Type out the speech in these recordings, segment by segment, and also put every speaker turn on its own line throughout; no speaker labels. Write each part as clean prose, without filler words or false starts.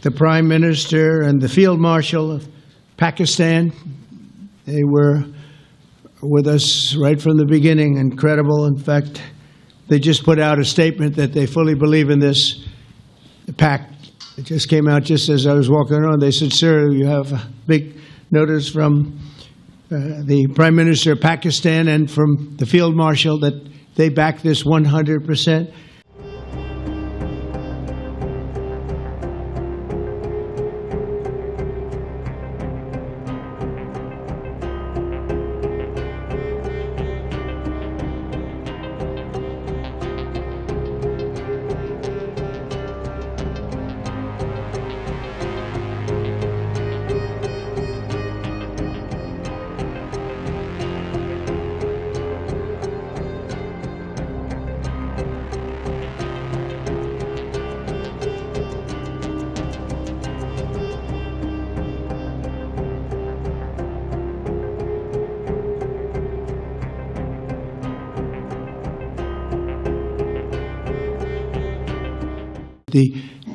the Prime Minister and the Field Marshal of Pakistan. They were with us right from the beginning. Incredible. In fact, they just put out a statement that they fully believe in this pact. It just came out just as I was walking on. They said, "Sir, you have a big notice from the Prime Minister of Pakistan and from the Field Marshal that they back this 100%.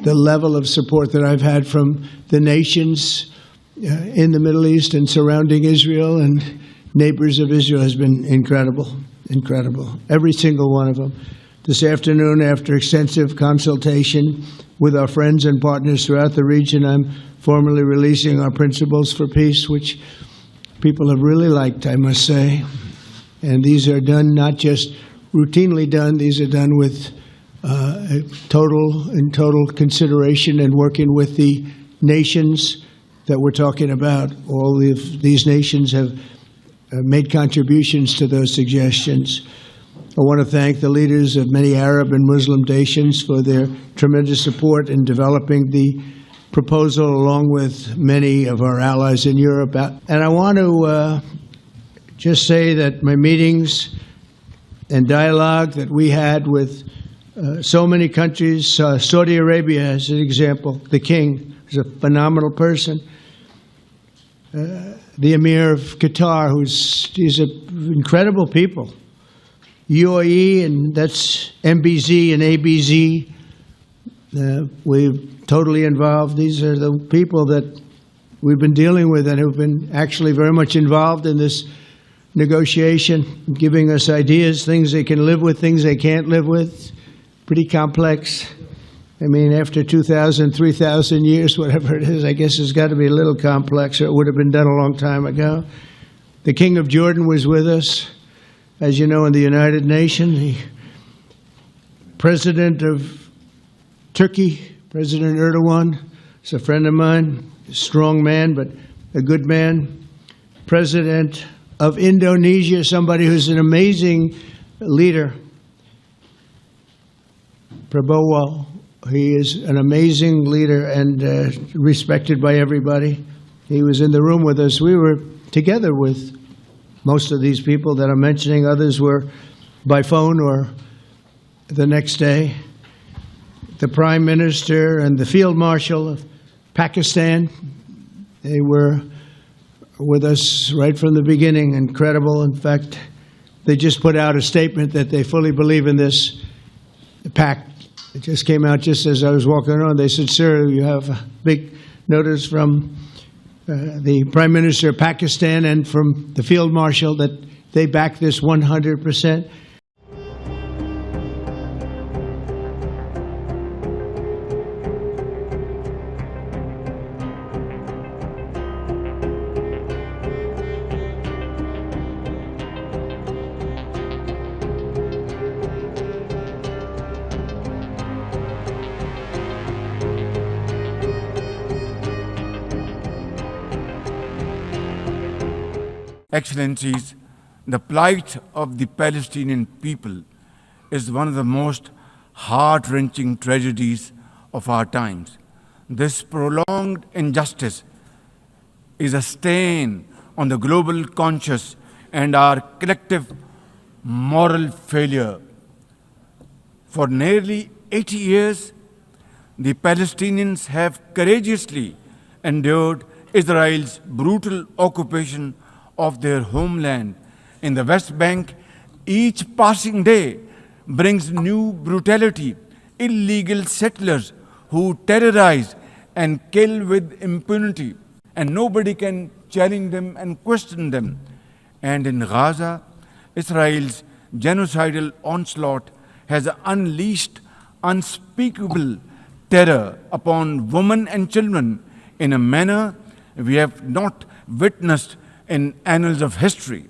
The level of support that I've had from the nations in the Middle East and surrounding Israel and neighbors of Israel has been incredible, incredible. Every single one of them. This afternoon, after extensive consultation with our friends and partners throughout the region, I'm formally releasing our principles for peace, which people have really liked, I must say. And these are done not just routinely done, these are done with total consideration and working with the nations that we're talking about. All of these nations have made contributions to those suggestions. I want to thank the leaders of many Arab and Muslim nations for their tremendous support in developing the proposal, along with many of our allies in Europe. And I want to just say that my meetings and dialogue that we had with so many countries, Saudi Arabia as an example, the king is a phenomenal person. The Emir of Qatar, he's an incredible people. UAE, and that's MBZ and ABZ. We're totally involved. These are the people that we've been dealing with and who've been actually very much involved in this negotiation, giving us ideas, things they can live with, things they can't live with. Pretty complex. I mean, after 2,000, 3,000 years, whatever it is, I guess it's got to be a little complex, or it would have been done a long time ago. The King of Jordan was with us, as you know, in the United Nations. The President of Turkey, President Erdogan, is a friend of mine, a strong man, but a good man. President of Indonesia, somebody who's an amazing leader. Prabowo, he is an amazing leader and respected by everybody. He was in the room with us. We were together with most of these people that I'm mentioning. Others were by phone or the next day. The Prime Minister and the Field Marshal of Pakistan, they were with us right from the beginning. Incredible. In fact, they just put out a statement that they fully believe in this pact. It just came out just as I was walking on. They said, "Sir, you have a big notice from the Prime Minister of Pakistan and from the Field Marshal that they back this 100%.
Excellencies, the plight of the Palestinian people is one of the most heart-wrenching tragedies of our times. This prolonged injustice is a stain on the global conscience and our collective moral failure. For nearly 80 years, the Palestinians have courageously endured Israel's brutal occupation of their homeland in the West Bank. Each passing day brings new brutality, illegal settlers who terrorize and kill with impunity, and nobody can challenge them and question them. And in Gaza, Israel's genocidal onslaught has unleashed unspeakable terror upon women and children in a manner we have not witnessed in annals of history.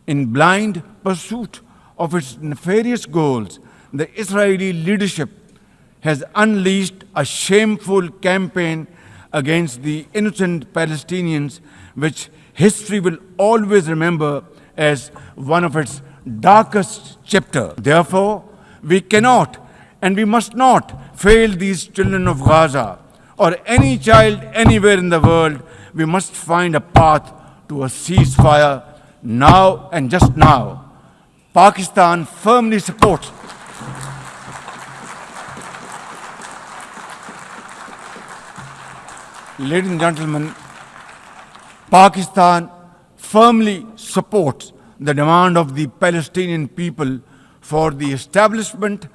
In blind pursuit of its nefarious goals, the Israeli leadership has unleashed a shameful campaign against the innocent Palestinians, which history will always remember as one of its darkest chapters. Therefore, we cannot and we must not fail these children of Gaza or any child anywhere in the world. We must find a path to a ceasefire now and just now. Pakistan firmly supports Ladies and gentlemen, Pakistan firmly supports the demand of the Palestinian people for the establishment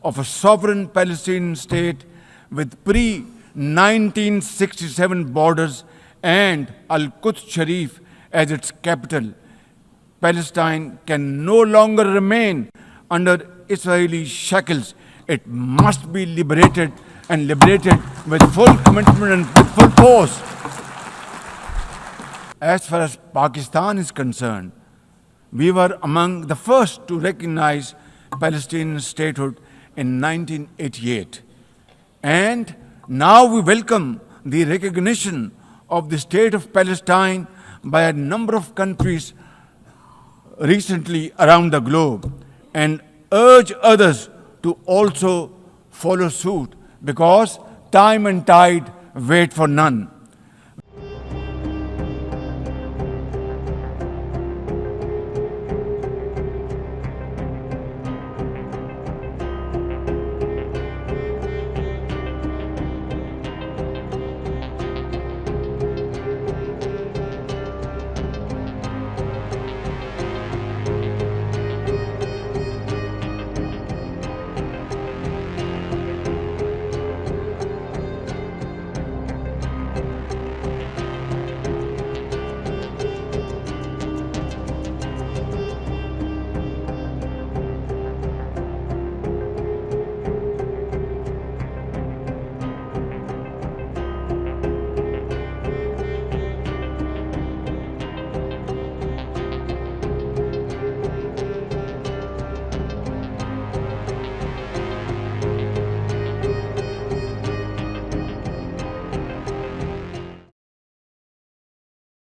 of a sovereign Palestinian state with pre-1967 borders and Al-Quds Sharif as its capital. Palestine can no longer remain under Israeli shackles. It must be liberated, and liberated with full commitment and with full force. As far as Pakistan is concerned, we were among the first to recognize Palestinian statehood in 1988. And now we welcome the recognition of the state of Palestine by a number of countries recently around the globe, and urge others to also follow suit, because time and tide wait for none.